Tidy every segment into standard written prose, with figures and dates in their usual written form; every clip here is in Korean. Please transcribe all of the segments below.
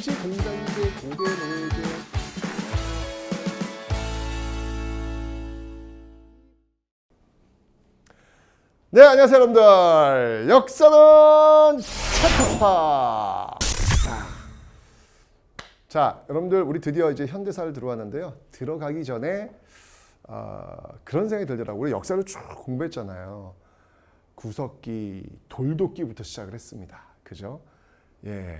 당시 공산제, 고대 노예제 네, 안녕하세요 여러분들. 역사는 체크파. 자, 여러분들 우리 드디어 이제 현대사를 들어왔는데요. 들어가기 전에 그런 생각이 들더라고요. 우리 역사를 쭉 공부했잖아요. 구석기, 돌도끼부터 시작을 했습니다. 그죠? 예,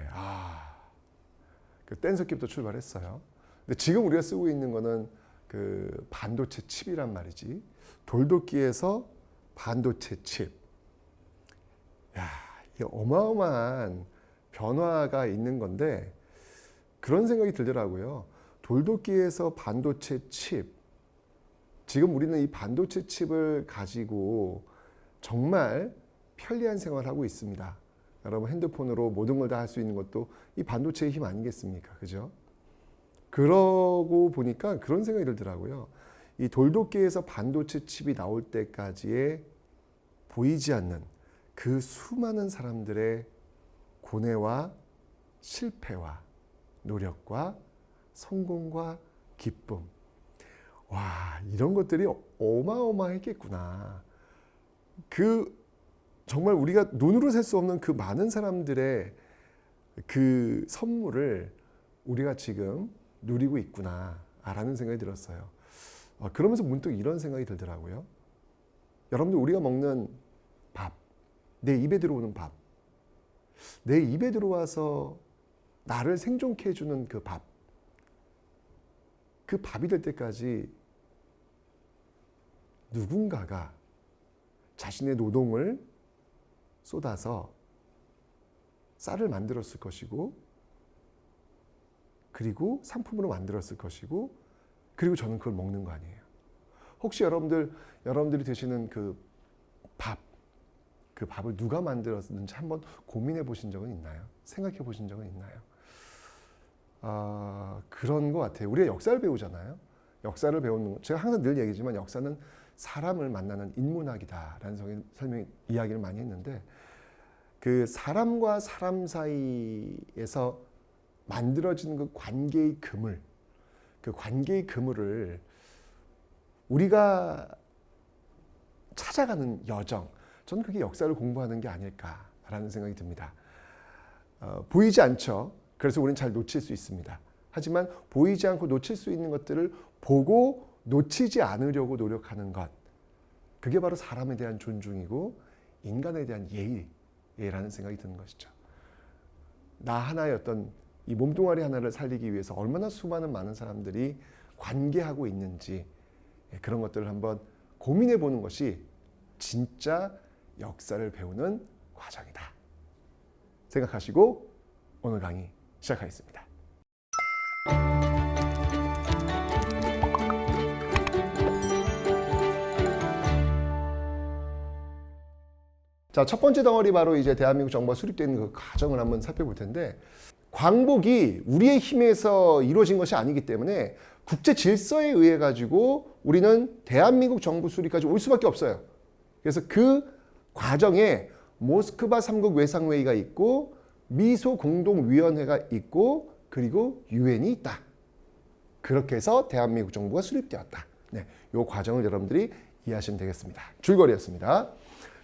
그 뗀석기부터 출발했어요. 근데 지금 우리가 쓰고 있는 거는 그 반도체 칩이란 말이지. 돌도끼에서 반도체 칩. 야, 이게 어마어마한 변화가 있는 건데 그런 생각이 들더라고요. 돌도끼에서 반도체 칩. 지금 우리는 이 반도체 칩을 가지고 정말 편리한 생활을 하고 있습니다. 여러분 핸드폰으로 모든 걸 다 할 수 있는 것도 이 반도체의 힘 아니겠습니까? 그죠? 그러고 보니까 그런 생각이 들더라고요. 이 돌도끼에서 반도체 칩이 나올 때까지의 보이지 않는 그 수많은 사람들의 고뇌와 실패와 노력과 성공과 기쁨. 와, 이런 것들이 어마어마했겠구나. 정말 우리가 눈으로 셀 수 없는 그 많은 사람들의 그 선물을 우리가 지금 누리고 있구나라는 생각이 들었어요. 그러면서 문득 이런 생각이 들더라고요. 여러분들 우리가 먹는 밥, 내 입에 들어오는 밥, 내 입에 들어와서 나를 생존케 해주는 그 밥, 그 밥이 될 때까지 누군가가 자신의 노동을 쏟아서 쌀을 만들었을 것이고, 그리고 상품으로 만들었을 것이고, 그리고 저는 그걸 먹는 거 아니에요. 혹시 여러분들이 드시는 그 밥을 누가 만들었는지 한번 고민해 보신 적은 있나요? 생각해 보신 적은 있나요? 그런 것 같아요. 우리가 역사를 배우잖아요. 역사를 배우는 거, 제가 항상 늘 얘기지만 역사는 사람을 만나는 인문학이다라는 이야기를 많이 했는데, 그 사람과 사람 사이에서 만들어진 그 관계의 그물을 우리가 찾아가는 여정, 저는 그게 역사를 공부하는 게 아닐까라는 생각이 듭니다. 보이지 않죠. 그래서 우리는 잘 놓칠 수 있습니다. 하지만 보이지 않고 놓칠 수 있는 것들을 보고 놓치지 않으려고 노력하는 것, 그게 바로 사람에 대한 존중이고 인간에 대한 예의라는 생각이 드는 것이죠. 나 하나의 어떤 이 몸뚱아리 하나를 살리기 위해서 얼마나 수많은 많은 사람들이 관계하고 있는지, 그런 것들을 한번 고민해 보는 것이 진짜 역사를 배우는 과정이다 생각하시고 오늘 강의 시작하겠습니다. 자, 첫 번째 덩어리 바로 이제 대한민국 정부가 수립된 그 과정을 한번 살펴볼 텐데, 광복이 우리의 힘에서 이루어진 것이 아니기 때문에 국제 질서에 의해 가지고 우리는 대한민국 정부 수립까지 올 수밖에 없어요. 그래서 그 과정에 모스크바 3국 외상회의가 있고 미소 공동위원회가 있고 그리고 유엔이 있다. 그렇게 해서 대한민국 정부가 수립되었다. 네, 이 과정을 여러분들이 이해하시면 되겠습니다. 줄거리였습니다.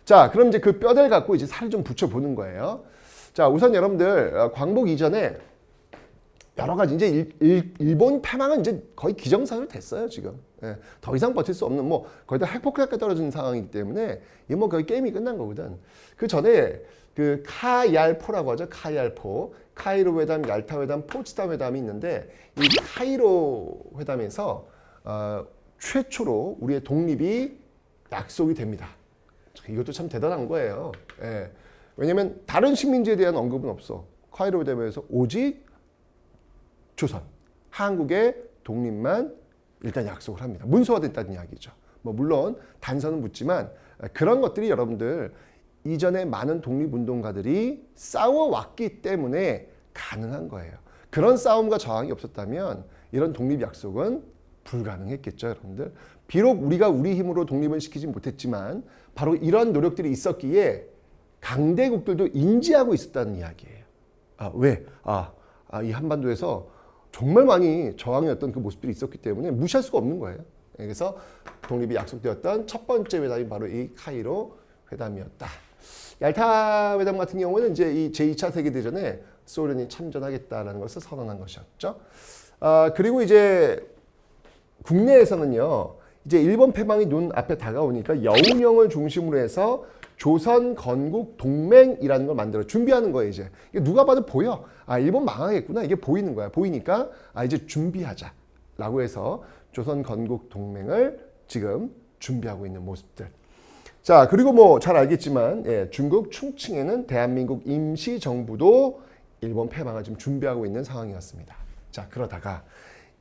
자, 그럼 이제 그 뼈대를 갖고 이제 살을 좀 붙여보는 거예요. 자, 우선 여러분들 광복 이전에 여러 가지 이제 일본 패망은 이제 거의 기정사실로 됐어요 지금. 예, 더 이상 버틸 수 없는 뭐 거의 다 핵폭격까지 떨어지는 상황이기 때문에 이게 뭐 거의 게임이 끝난 거거든. 그 전에 그 카얄포라고 하죠. 카얄포, 카이로 회담, 얄타 회담, 포츠담 회담이 있는데 이 카이로 회담에서 최초로 우리의 독립이 약속이 됩니다. 이것도 참 대단한 거예요. 예. 왜냐하면 다른 식민지에 대한 언급은 없어. 카이로 회담에서 오직 조선, 한국의 독립만 일단 약속을 합니다. 문서화됐다는 이야기죠. 뭐 물론 단서는 묻지만 그런 것들이 여러분들 이전에 많은 독립운동가들이 싸워왔기 때문에 가능한 거예요. 그런 싸움과 저항이 없었다면 이런 독립 약속은 불가능했겠죠, 여러분들. 비록 우리가 우리 힘으로 독립을 시키지 못했지만 바로 이런 노력들이 있었기에 강대국들도 인지하고 있었다는 이야기예요. 왜? 이 한반도에서 정말 많이 저항이었던 그 모습들이 있었기 때문에 무시할 수가 없는 거예요. 그래서 독립이 약속되었던 첫 번째 회담이 바로 이 카이로 회담이었다. 얄타 회담 같은 경우는 이제 이 제2차 세계대전에 소련이 참전하겠다라는 것을 선언한 것이었죠. 그리고 이제 국내에서는요, 이제 일본 패망이 눈 앞에 다가오니까 여운형을 중심으로 해서 조선 건국 동맹이라는 걸 만들어 준비하는 거예요. 이제 누가 봐도 보여. 일본 망하겠구나. 이게 보이는 거야. 보이니까 이제 준비하자라고 해서 조선 건국 동맹을 지금 준비하고 있는 모습들. 자, 그리고 뭐 잘 알겠지만 중국 충칭에는 대한민국 임시정부도 일본 패망을 지금 준비하고 있는 상황이었습니다. 자, 그러다가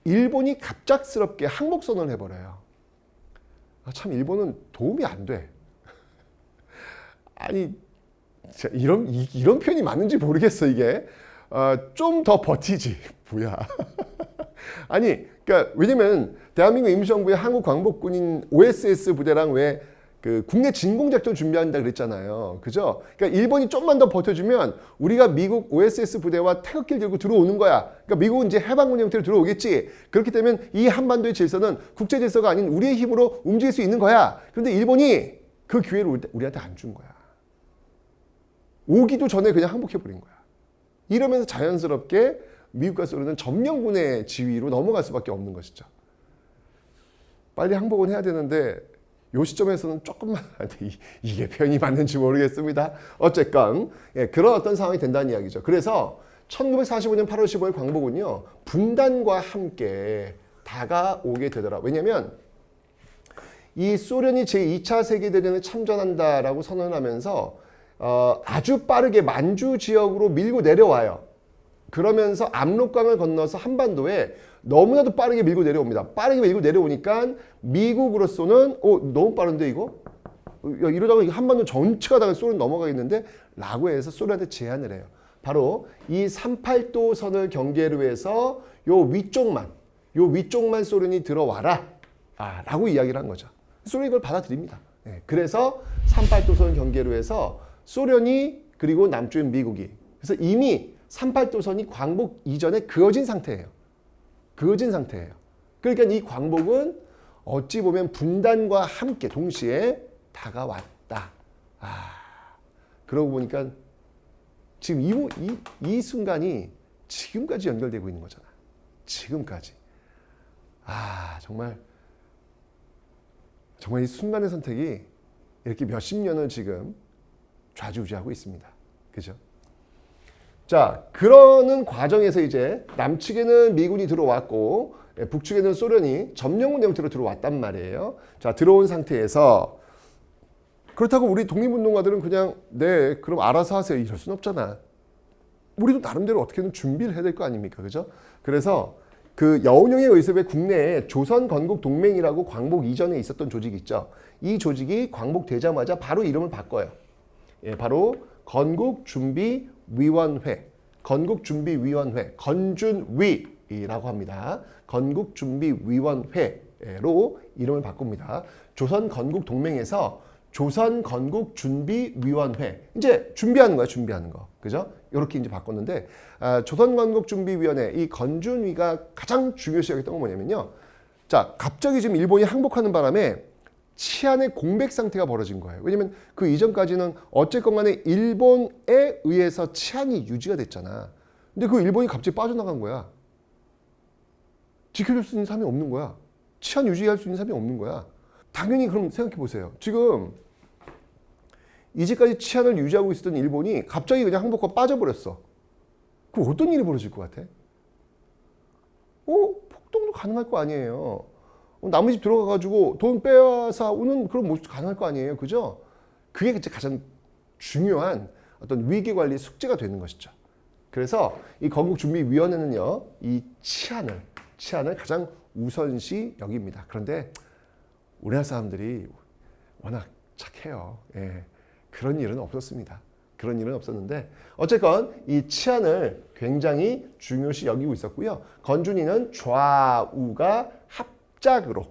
일본이 갑작스럽게 항복선언을 해버려요. 참 일본은 도움이 안 돼. 아니 이런 표현이 맞는지 모르겠어. 이게 좀 더 버티지 뭐야. 아니 그러니까 왜냐면 대한민국 임시정부의 한국 광복군인 OSS 부대랑 왜 그 국내 진공작전 준비한다 그랬잖아요. 그죠? 그러니까 일본이 좀만 더 버텨주면 우리가 미국 OSS 부대와 태극기를 들고 들어오는 거야. 그러니까 미국은 이제 해방군 형태로 들어오겠지. 그렇기 때문에 이 한반도의 질서는 국제 질서가 아닌 우리의 힘으로 움직일 수 있는 거야. 그런데 일본이 그 기회를 우리한테 안 준 거야. 오기도 전에 그냥 항복해버린 거야. 이러면서 자연스럽게 미국과 소련은 점령군의 지위로 넘어갈 수밖에 없는 것이죠. 빨리 항복은 해야 되는데 이 시점에서는 조금만 이게 표현이 맞는지 모르겠습니다. 어쨌건 그런 어떤 상황이 된다는 이야기죠. 그래서 1945년 8월 15일 광복은요. 분단과 함께 다가오게 되더라. 왜냐하면 이 소련이 제2차 세계대전에 참전한다라고 선언하면서 아주 빠르게 만주 지역으로 밀고 내려와요. 그러면서 압록강을 건너서 한반도에 너무나도 빠르게 밀고 내려옵니다. 빠르게 밀고 내려오니까 미국으로서는 너무 빠른데 이거? 이러다가 한반도 전체가 다 소련 넘어가겠는데? 라고 해서 소련한테 제안을 해요. 바로 이 38도 선을 경계로 해서 요 위쪽만 소련이 들어와라. 라고 이야기를 한 거죠. 소련이 이걸 받아들입니다. 그래서 38도 선 경계로 해서 소련이 그리고 남쪽인 미국이 그래서 이미 38도선이 광복 이전에 그어진 상태예요. 그러니까 이 광복은 어찌 보면 분단과 함께 동시에 다가왔다. 그러고 보니까 지금 이 순간이 지금까지 연결되고 있는 거잖아. 지금까지. 정말 이 순간의 선택이 이렇게 몇십 년을 지금 좌지우지하고 있습니다. 그죠? 자, 그러는 과정에서 이제 남측에는 미군이 들어왔고 북측에는 소련이 점령군 형태로 들어왔단 말이에요. 자, 들어온 상태에서 그렇다고 우리 독립운동가들은 그냥 그럼 알아서 하세요. 이럴 수는 없잖아. 우리도 나름대로 어떻게든 준비를 해야 될 거 아닙니까? 그죠? 그래서 그 여운형에 의해서 국내에 조선 건국 동맹이라고 광복 이전에 있었던 조직이 있죠. 이 조직이 광복되자마자 바로 이름을 바꿔요. 바로 건국준비위원회, 건준위라고 합니다. 건국준비위원회로 이름을 바꿉니다. 조선건국동맹에서 조선건국준비위원회. 이제 준비하는 거야, 준비하는 거. 그죠? 이렇게 이제 바꿨는데, 조선건국준비위원회, 이 건준위가 가장 중요시하겠던 건 뭐냐면요. 자, 갑자기 지금 일본이 항복하는 바람에 치안의 공백 상태가 벌어진 거예요. 왜냐면 그 이전까지는 어쨌건 간에 일본에 의해서 치안이 유지가 됐잖아. 근데 그 일본이 갑자기 빠져나간 거야. 지켜줄 수 있는 사람이 없는 거야. 치안 유지할 수 있는 사람이 없는 거야. 당연히 그럼 생각해 보세요. 지금 이제까지 치안을 유지하고 있었던 일본이 갑자기 그냥 항복하고 빠져버렸어. 그럼 어떤 일이 벌어질 것 같아? 폭동도 가능할 거 아니에요. 남의 집 들어가가지고 돈 빼앗아 오는 그런 모습도 가능할 거 아니에요. 그죠? 그게 가장 중요한 어떤 위기관리 숙제가 되는 것이죠. 그래서 이 건국준비위원회는요, 이 치안을 가장 우선시 여깁니다. 그런데 우리나라 사람들이 워낙 착해요. 그런 일은 없었습니다. 그런 일은 없었는데 어쨌건 이 치안을 굉장히 중요시 여기고 있었고요. 건준이는 좌우가 합작으로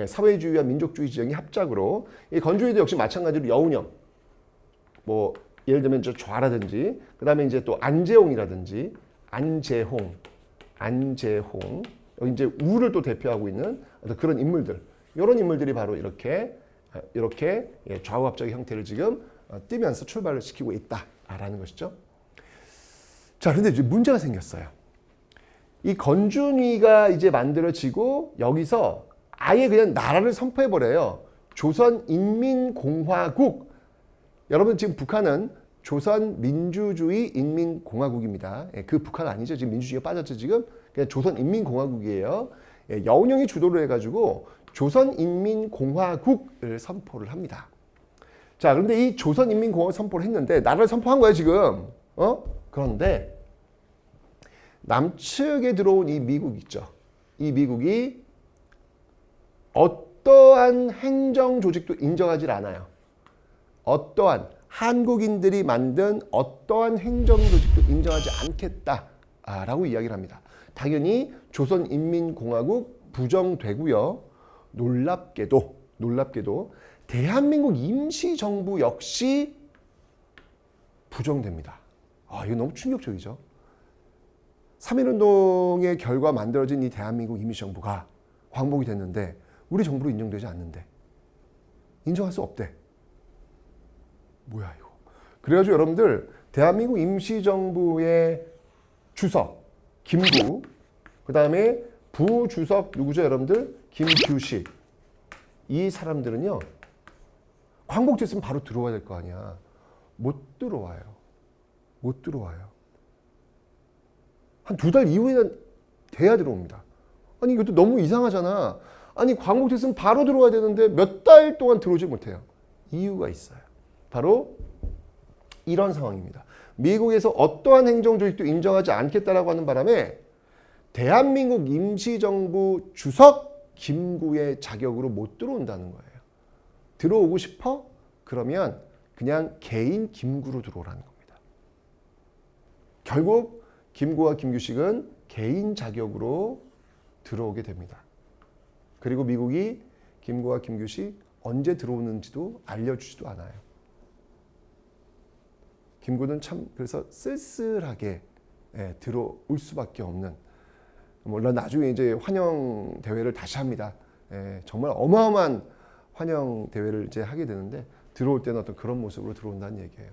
사회주의와 민족주의 지형이 합작으로 이 건준이도 역시 마찬가지로 여운형 뭐 예를 들면 저 좌라든지 그다음에 이제 또 안재홍이라든지 안재홍. 여기 이제 우를 또 대표하고 있는 어떤 그런 인물들. 이런 인물들이 바로 이렇게 좌우합작의 형태를 지금 띄면서 출발을 시키고 있다라는 것이죠. 자, 그런데 이제 문제가 생겼어요. 이 건준위가 이제 만들어지고 여기서 아예 그냥 나라를 선포해버려요. 조선인민공화국. 여러분 지금 북한은 조선민주주의 인민공화국입니다. 그 북한 아니죠. 지금 민주주의가 빠졌죠. 지금 그냥 조선인민공화국이에요. 여운형이 주도를 해가지고 조선인민공화국을 선포를 합니다. 자, 그런데 이 조선인민공화국 선포를 했는데 나라를 선포한 거예요 지금. 그런데 남측에 들어온 이 미국 있죠. 이 미국이 어떠한 행정 조직도 인정하지 않아요. 어떠한 한국인들이 만든 어떠한 행정 조직도 인정하지 않겠다라고 이야기를 합니다. 당연히 조선인민공화국 부정되고요. 놀랍게도 대한민국 임시정부 역시 부정됩니다. 이거 너무 충격적이죠. 3.1운동의 결과 만들어진 이 대한민국 임시정부가 광복이 됐는데 우리 정부로 인정되지 않는데 인정할 수 없대. 뭐야 이거. 그래가지고 여러분들 대한민국 임시정부의 주석 김구, 그 다음에 부주석 누구죠 여러분들? 김규식. 이 사람들은요 광복됐으면 바로 들어와야 될 거 아니야. 못 들어와요. 한 2달 이후에는 돼야 들어옵니다. 아니 이것도 너무 이상하잖아. 아니 광복됐으면 바로 들어와야 되는데 몇 달 동안 들어오지 못해요. 이유가 있어요. 바로 이런 상황입니다. 미국에서 어떠한 행정조직도 인정하지 않겠다라고 하는 바람에 대한민국 임시정부 주석 김구의 자격으로 못 들어온다는 거예요. 들어오고 싶어? 그러면 그냥 개인 김구로 들어오라는 겁니다. 결국 김구와 김규식은 개인 자격으로 들어오게 됩니다. 그리고 미국이 김구와 김규식 언제 들어오는지도 알려주지도 않아요. 김구는 참 그래서 쓸쓸하게 들어올 수밖에 없는, 물론 나중에 이제 환영 대회를 다시 합니다. 정말 어마어마한 환영 대회를 이제 하게 되는데 들어올 때는 어떤 그런 모습으로 들어온다는 얘기예요.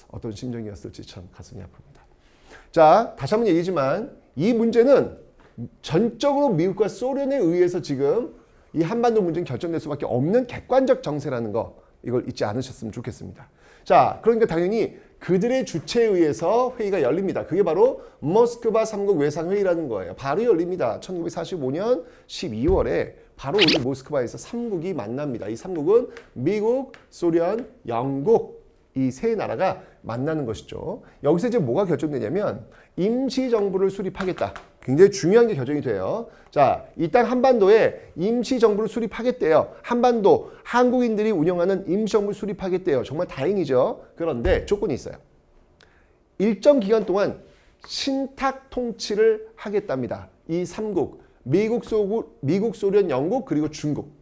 어떤 심정이었을지 참 가슴이 아픕니다. 자, 다시 한번 얘기지만 이 문제는 전적으로 미국과 소련에 의해서 지금 이 한반도 문제는 결정될 수밖에 없는 객관적 정세라는 거, 이걸 잊지 않으셨으면 좋겠습니다. 자, 그러니까 당연히 그들의 주체에 의해서 회의가 열립니다. 그게 바로 모스크바 3국 외상회의라는 거예요. 바로 열립니다. 1945년 12월에 바로 우리 모스크바에서 3국이 만납니다. 이 3국은 미국, 소련, 영국, 이 세 나라가 만나는 것이죠. 여기서 이제 뭐가 결정되냐면 임시정부를 수립하겠다. 굉장히 중요한 게 결정이 돼요. 자, 이 땅 한반도에 임시정부를 수립하겠대요. 한반도 한국인들이 운영하는 임시정부를 수립하겠대요. 정말 다행이죠. 그런데 조건이 있어요. 일정 기간 동안 신탁 통치를 하겠답니다. 이 3국, 미국, 소련, 영국, 그리고 중국.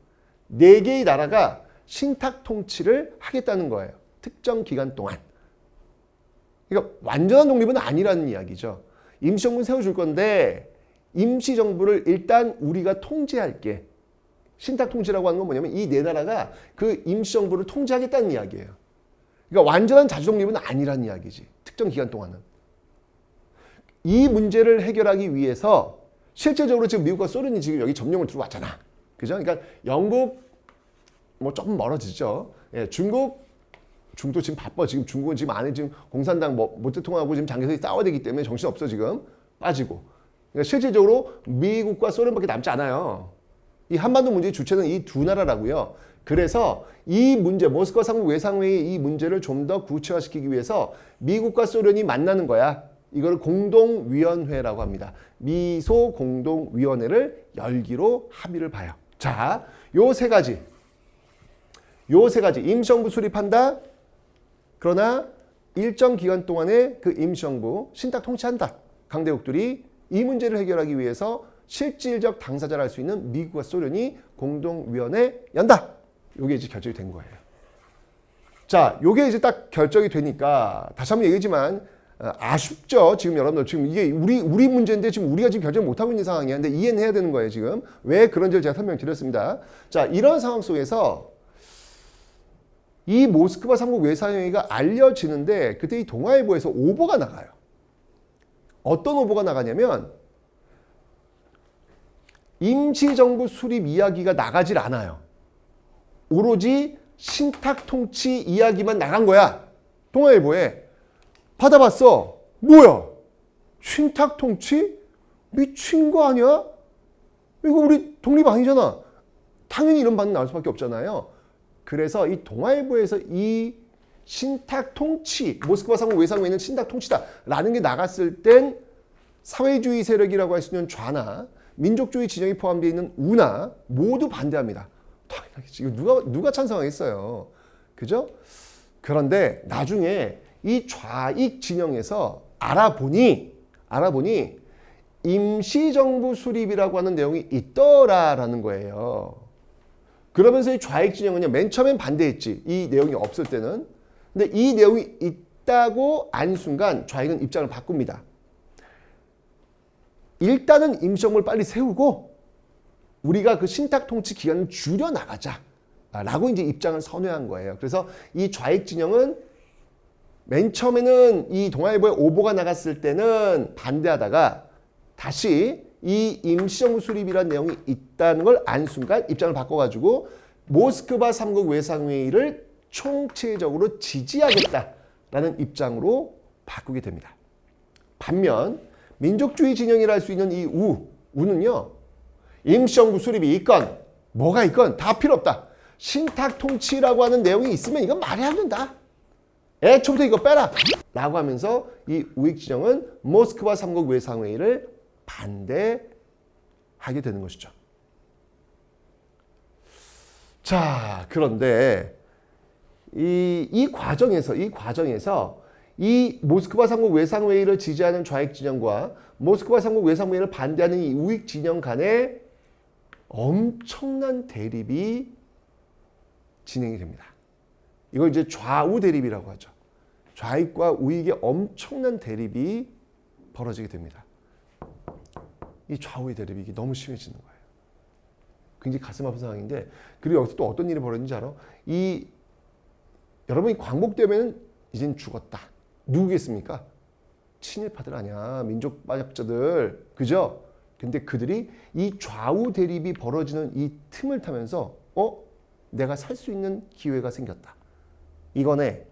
4개의 나라가 신탁 통치를 하겠다는 거예요. 특정 기간 동안. 그러니까 완전한 독립은 아니라는 이야기죠. 임시정부는 세워줄 건데 임시정부를 일단 우리가 통제할게. 신탁 통치라고 하는 건 뭐냐면 이 4나라가 그 임시정부를 통제하겠다는 이야기예요. 그러니까 완전한 자주독립은 아니라는 이야기지. 특정 기간 동안은. 이 문제를 해결하기 위해서 실제적으로 지금 미국과 소련이 지금 여기 점령을 들어왔잖아. 그죠? 그러니까 영국 뭐 조금 멀어지죠. 중도 지금 바빠. 지금 중국은 지금 안에 지금 공산당 모태통하고 지금 장기에서 싸워야 되기 때문에 정신없어 지금. 빠지고. 그러니까 실질적으로 미국과 소련밖에 남지 않아요. 이 한반도 문제의 주체는 이 2나라라고요. 그래서 이 문제, 모스크바 3국 외상회의 이 문제를 좀 더 구체화시키기 위해서 미국과 소련이 만나는 거야. 이걸 공동위원회라고 합니다. 미소 공동위원회를 열기로 합의를 봐요. 자, 요 세 가지 임시정부 수립한다. 그러나 일정 기간 동안에 그 임시정부 신탁 통치한다. 강대국들이 이 문제를 해결하기 위해서 실질적 당사자를 할 수 있는 미국과 소련이 공동위원회 연다. 이게 이제 결정이 된 거예요. 자, 이게 이제 딱 결정이 되니까 다시 한번 얘기지만 아쉽죠. 지금 여러분들 지금 이게 우리 문제인데 지금 우리가 지금 결정 못 하고 있는 상황이야. 근데 이해는 해야 되는 거예요. 지금 왜 그런지를 제가 설명드렸습니다. 자, 이런 상황 속에서 이 모스크바 3국 외상회의가 알려지는데 그때 이 동아일보에서 오보가 나가요. 어떤 오보가 나가냐면 임시정부 수립 이야기가 나가질 않아요. 오로지 신탁 통치 이야기만 나간 거야. 동아일보에. 받아봤어. 뭐야? 신탁 통치? 미친 거 아니야? 이거 우리 독립 아니잖아. 당연히 이런 반응 나올 수밖에 없잖아요. 그래서 이 동아일보에서 이 신탁 통치, 모스크바 3국 외상회의는 신탁 통치다라는 게 나갔을 땐 사회주의 세력이라고 할 수 있는 좌나 민족주의 진영이 포함되어 있는 우나 모두 반대합니다. 당연하겠지. 이거 누가 찬성하겠어요. 그죠? 그런데 나중에 이 좌익 진영에서 알아보니 임시정부 수립이라고 하는 내용이 있더라라는 거예요. 그러면서 이 좌익 진영은요, 맨 처음엔 반대했지. 이 내용이 없을 때는. 근데 이 내용이 있다고 안 순간 좌익은 입장을 바꿉니다. 일단은 임시정부를 빨리 세우고 우리가 그 신탁 통치 기간을 줄여 나가자 라고 이제 입장을 선회한 거예요. 그래서 이 좌익 진영은 맨 처음에는 이 동아일보에 오보가 나갔을 때는 반대하다가 다시 이 임시정부 수립이라는 내용이 있다는 걸 안 순간 입장을 바꿔가지고 모스크바 3국 외상회의를 총체적으로 지지하겠다라는 입장으로 바꾸게 됩니다. 반면 민족주의 진영이라 할 수 있는 이 우는요. 임시정부 수립이 있건 뭐가 있건 다 필요 없다. 신탁 통치라고 하는 내용이 있으면 이건 말이 안 된다. 애초부터 이거 빼라 라고 하면서 이 우익 진영은 모스크바 3국 외상회의를 반대하게 되는 것이죠. 자, 그런데 이 과정에서 이 모스크바 3국 외상회의를 지지하는 좌익 진영과 모스크바 3국 외상회의를 반대하는 이 우익 진영 간에 엄청난 대립이 진행이 됩니다. 이걸 이제 좌우 대립이라고 하죠. 좌익과 우익의 엄청난 대립이 벌어지게 됩니다. 이 좌우의 대립이 너무 심해지는 거예요. 굉장히 가슴 아픈 상황인데, 그리고 여기서 또 어떤 일이 벌어지는지 알아? 여러분이 광복되면 이젠 죽었다. 누구겠습니까? 친일파들 아니야. 민족반역자들. 그죠? 근데 그들이 이 좌우 대립이 벌어지는 이 틈을 타면서 내가 살 수 있는 기회가 생겼다. 이거네.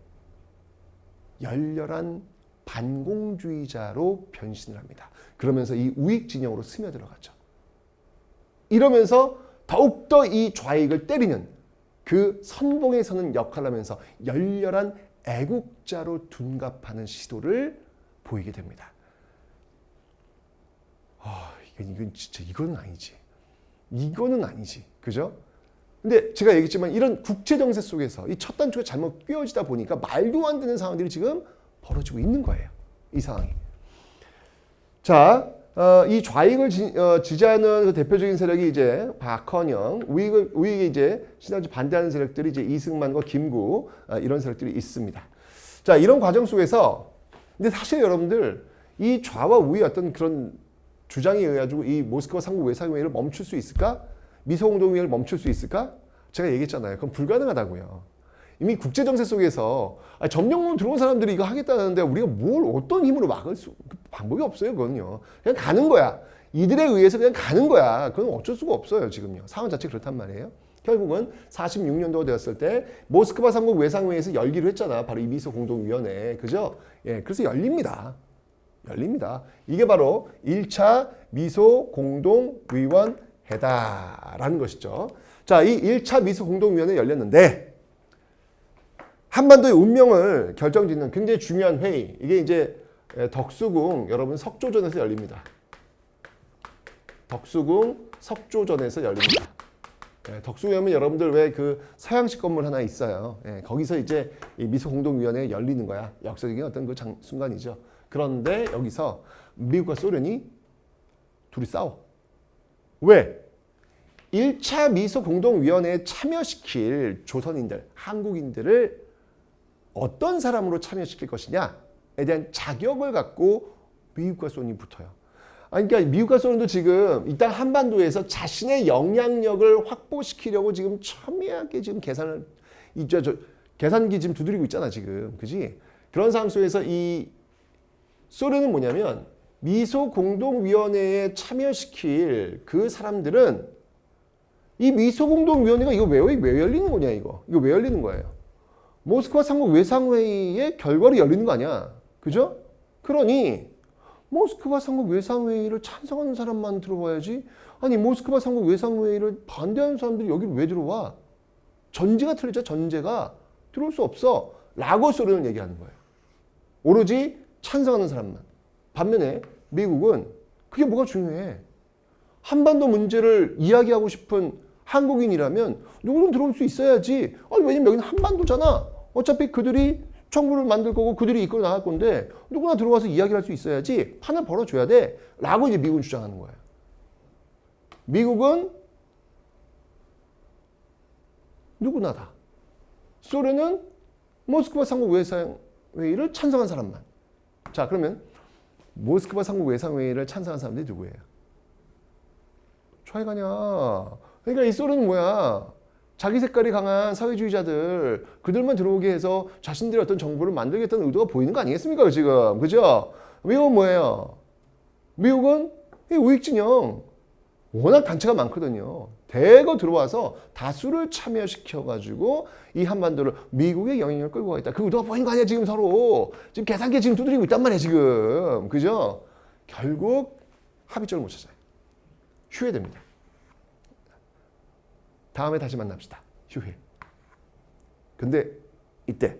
열렬한 반공주의자로 변신을 합니다. 그러면서 이 우익 진영으로 스며들어가죠. 이러면서 더욱더 이 좌익을 때리는 그 선봉에 서는 역할을 하면서 열렬한 애국자로 둔갑하는 시도를 보이게 됩니다. 이건 진짜 이거는 아니지. 이거는 아니지. 그죠? 근데 제가 얘기했지만 이런 국제 정세 속에서 이 첫 단추가 잘못 끼워지다 보니까 말도 안 되는 상황들이 지금 벌어지고 있는 거예요. 이 상황이. 자, 이 좌익을 지지하는 그 대표적인 세력이 이제 박헌영, 우익에 이제 신화주 반대하는 세력들이 이제 이승만과 김구 이런 세력들이 있습니다. 자, 이런 과정 속에서 근데 사실 여러분들 이 좌와 우의 어떤 그런 주장에 의해 가지고 이 모스크바 3국 외상회의를 멈출 수 있을까? 미소공동회의를 멈출 수 있을까? 제가 얘기했잖아요. 그건 불가능하다고요. 이미 국제정세 속에서 점령론 들어온 사람들이 이거 하겠다는데 우리가 어떤 힘으로 막을 방법이 없어요. 그건요. 그냥 가는 거야. 이들에 의해서 그냥 가는 거야. 그건 어쩔 수가 없어요. 지금요. 상황 자체 그렇단 말이에요. 결국은 46년도가 되었을 때 모스크바 3국 외상회의에서 열기로 했잖아. 바로 이 미소공동위원회. 그죠? 예, 그래서 열립니다. 이게 바로 1차 미소공동위원회다라는 것이죠. 자, 이 1차 미소공동위원회 열렸는데 한반도의 운명을 결정짓는 굉장히 중요한 회의. 이게 이제 덕수궁 여러분 석조전에서 열립니다. 덕수궁 석조전에서 열립니다. 덕수궁이면 여러분들 왜 그 서양식 건물 하나 있어요. 거기서 이제 이 미소공동위원회가 열리는 거야. 역사적인 어떤 그 순간이죠. 그런데 여기서 미국과 소련이 둘이 싸워. 왜? 1차 미소공동위원회에 참여시킬 조선인들, 한국인들을 어떤 사람으로 참여시킬 것이냐에 대한 자격을 갖고 미국과 소련이 붙어요. 아니, 그러니까 미국과 소련도 지금 일단 한반도에서 자신의 영향력을 확보시키려고 지금 첨예하게 지금 계산기 지금 두드리고 있잖아 지금, 그지? 그런 상황 속에서 이 소련은 뭐냐면 미소 공동위원회에 참여시킬 그 사람들은 이 미소 공동위원회가 이거 왜 열리는 거냐 이거 왜 열리는 거예요? 모스크바 삼국 외상회의의 결과로 열리는 거 아니야, 그죠? 그러니 모스크바 삼국 외상회의를 찬성하는 사람만 들어와야지. 아니 모스크바 삼국 외상회의를 반대하는 사람들이 여기를 왜 들어와? 전제가 틀리죠. 전제가 들어올 수 없어 라고 소련을 얘기하는 거예요. 오로지 찬성하는 사람만. 반면에 미국은 그게 뭐가 중요해? 한반도 문제를 이야기하고 싶은 한국인이라면 누구든 들어올 수 있어야지. 아니, 왜냐면 여기는 한반도잖아. 어차피 그들이 정부를 만들 거고 그들이 이끌어 나갈 건데 누구나 들어와서 이야기를 할 수 있어야지. 판을 벌어줘야 돼 라고 이제 미국은 주장하는 거예요. 미국은 누구나 다. 소련은 모스크바 삼국 외상회의를 찬성한 사람만. 자, 그러면 모스크바 삼국 외상회의를 찬성한 사람들이 누구예요? 좌익아냐. 그러니까 이 소련은 뭐야? 자기 색깔이 강한 사회주의자들, 그들만 들어오게 해서 자신들의 어떤 정부를 만들겠다는 의도가 보이는 거 아니겠습니까 지금? 그죠? 미국은 뭐예요? 미국은 이 우익진영 워낙 단체가 많거든요. 대거 들어와서 다수를 참여시켜가지고 이 한반도를 미국의 영향력을 끌고 가겠다. 그 의도가 보이는 거 아니야 지금 서로. 지금 계산기 지금 두드리고 있단 말이야 지금. 그죠? 결국 합의점을 못 찾아요. 휴회됩니다. 다음에 다시 만납시다. 휴회. 근데 이때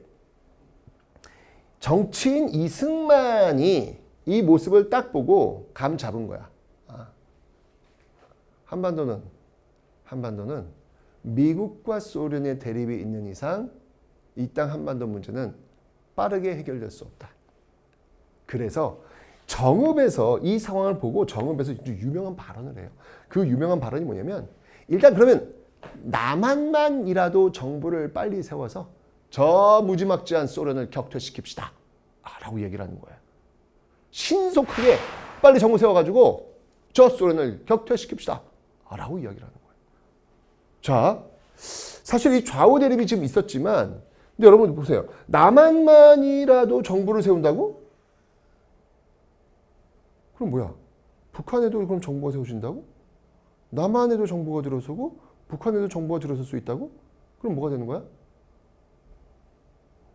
정치인 이승만이 이 모습을 딱 보고 감 잡은 거야. 한반도는 미국과 소련의 대립이 있는 이상 이 땅 한반도 문제는 빠르게 해결될 수 없다. 그래서 정읍에서 이 상황을 보고 정읍에서 유명한 발언을 해요. 그 유명한 발언이 뭐냐면 일단 그러면 남한만이라도 정부를 빨리 세워서 저 무지막지한 소련을 격퇴시킵시다 라고 얘기를 하는 거예요. 신속하게 빨리 정부 세워가지고 저 소련을 격퇴시킵시다 라고 이야기를 하는 거예요. 자, 사실 이 좌우 대립이 지금 있었지만 근데 여러분 보세요. 남한만이라도 정부를 세운다고? 그럼 뭐야? 북한에도 그럼 정부가 세워진다고? 남한에도 정부가 들어서고 북한에도 정부가 들어설 수 있다고? 그럼 뭐가 되는 거야?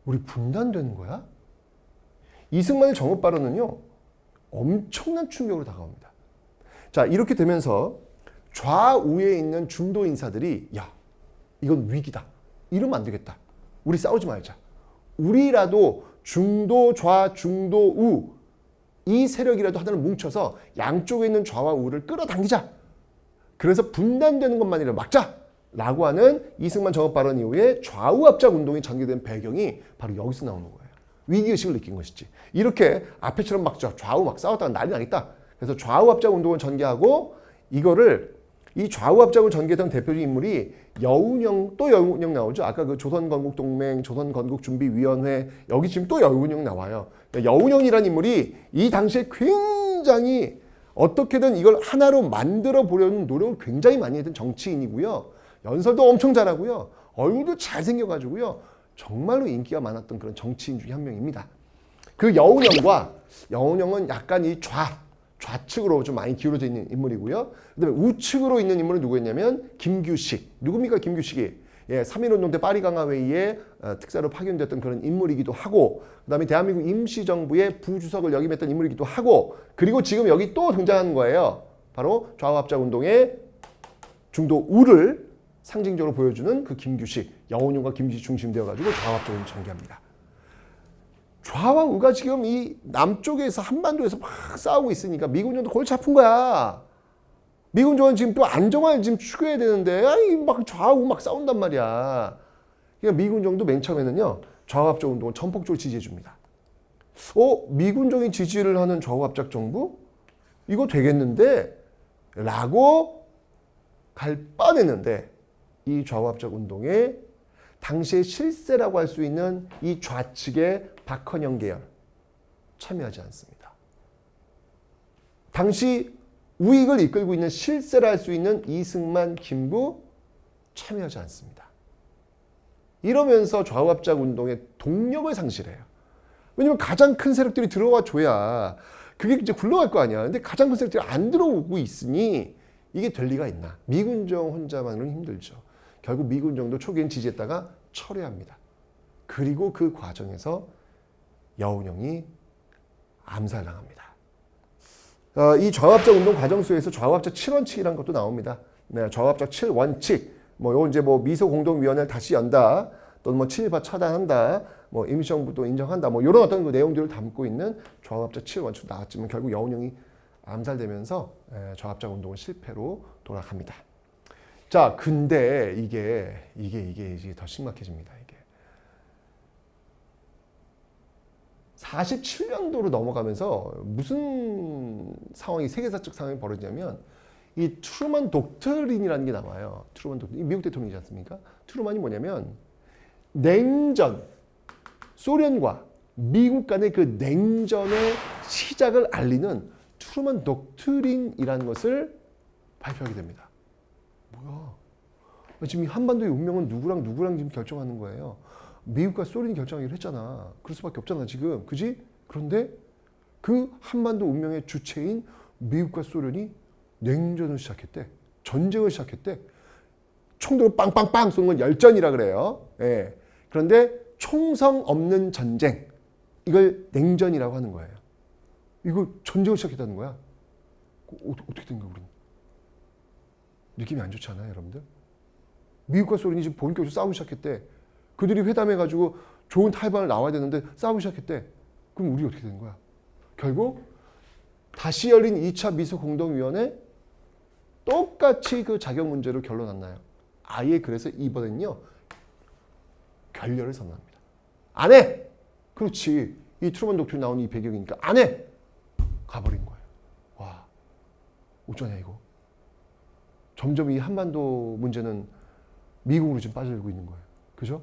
우리 분단되는 거야? 이승만의 정읍 발언은요. 엄청난 충격으로 다가옵니다. 자, 이렇게 되면서 좌우에 있는 중도 인사들이 야, 이건 위기다. 이러면 안 되겠다. 우리 싸우지 말자. 우리라도 중도, 좌, 중도, 우 이 세력이라도 하나를 뭉쳐서 양쪽에 있는 좌와 우를 끌어당기자. 그래서 분단되는 것만이라도 막자. 라고 하는 이승만 정읍 발언 이후에 좌우 압작 운동이 전개된 배경이 바로 여기서 나오는 거예요. 위기의식을 느낀 것이지. 이렇게 앞에처럼 막 좌우 막 싸웠다가 난리 나겠다. 그래서 좌우 압작 운동을 전개하고 이거를 이 좌우 압작을 전개했던 대표적인 인물이 여운형, 또 여운형 나오죠. 아까 그 조선건국동맹, 조선건국준비위원회 여기 지금 또 여운형 나와요. 여운형이라는 인물이 이 당시에 굉장히 어떻게든 이걸 하나로 만들어 보려는 노력을 굉장히 많이 했던 정치인이고요. 연설도 엄청 잘하고요. 얼굴도 잘생겨가지고요. 정말로 인기가 많았던 그런 정치인 중에 한 명입니다. 그 여운형은 약간 이 좌측으로 좀 많이 기울어져 있는 인물이고요. 그다음에 우측으로 있는 인물은 누구였냐면 김규식. 누굽니까 김규식이? 예, 3.1운동 때 파리강화회의에 특사로 파견됐던 그런 인물이기도 하고 그다음에 대한민국 임시정부의 부주석을 역임했던 인물이기도 하고 그리고 지금 여기 또 등장하는 거예요. 바로 좌우압작운동의 중도 우를 상징적으로 보여주는 그 김규식, 여운형과 김규식 중심되어가지고 좌우압작운동을 전개합니다. 좌와 우가 지금 이 남쪽에서 한반도에서 막 싸우고 있으니까 미군정도 골치 아픈 거야. 미군정은 지금 또 안정화를 지금 추구해야 되는데 아니 막 좌우 막 싸운단 말이야. 그러니까 미군정도 맨 처음에는요 좌우압작 운동을 전폭적으로 지지해 줍니다. 미군정이 지지를 하는 좌우압작 정부? 이거 되겠는데? 라고 갈빠냈는데 이 좌우압작 운동에 당시의 실세라고 할 수 있는 이 좌측의 박헌영 계열 참여하지 않습니다. 당시 우익을 이끌고 있는 실세를 할 수 있는 이승만, 김구 참여하지 않습니다. 이러면서 좌우합작 운동의 동력을 상실해요. 왜냐면 가장 큰 세력들이 들어와 줘야 그게 이제 굴러갈 거 아니야. 근데 가장 큰 세력들이 안 들어오고 있으니 이게 될 리가 있나. 미군정 혼자만으로는 힘들죠. 결국 미군정도 초기엔 지지했다가 철회합니다. 그리고 그 과정에서 여운형이 암살당합니다. 이 좌우합작 운동 과정 속에서 좌우합작 7원칙이라는 것도 나옵니다. 네, 좌우합작 7원칙. 요 이제 미소공동위원회를 다시 연다. 또는 7.18 차단한다. 임시정부도 인정한다. 이런 어떤 그 내용들을 담고 있는 좌우합작 7원칙도 나왔지만 결국 여운형이 암살되면서 좌우합작 운동은 실패로 돌아갑니다. 자, 근데 이게 이제 더 심각해집니다. 이게 47년도로 넘어가면서 무슨 상황이 세계사적 상황이 벌어지냐면 이 트루먼 독트린이라는 게 나와요. 트루먼 독트린, 미국 대통령이지 않습니까? 트루먼이 뭐냐면 냉전, 소련과 미국 간의 그 냉전의 시작을 알리는 트루먼 독트린이라는 것을 발표하게 됩니다. 뭐야? 지금 이 한반도의 운명은 누구랑 지금 결정하는 거예요. 미국과 소련이 결정하기로 했잖아. 그럴 수밖에 없잖아 지금. 그지? 그런데 그 한반도 운명의 주체인 미국과 소련이 냉전을 시작했대. 전쟁을 시작했대. 총들을 빵빵빵 쏘는 건 열전이라 그래요. 예. 그런데 총성 없는 전쟁, 이걸 냉전이라고 하는 거예요. 이거 전쟁을 시작했다는 거야. 어떻게 된 거야, 우리는? 느낌이 안 좋지 않아요, 여러분들? 미국과 소련이 지금 본격적으로 싸우기 시작했대. 그들이 회담해가지고 좋은 탈방을 나와야 되는데 싸우기 시작했대. 그럼 우리 어떻게 된 거야? 결국 다시 열린 2차 미소공동위원회 똑같이 그 자격 문제로 결론 안 나요. 아예 그래서 이번엔요 결렬을 선언합니다. 안 해! 그렇지. 이 트루먼 독트린 나온 이 배경이니까 안 해! 가버린 거예요. 와, 어쩌냐 이거. 점점 이 한반도 문제는 미국으로 지금 빠져들고 있는 거예요. 그죠?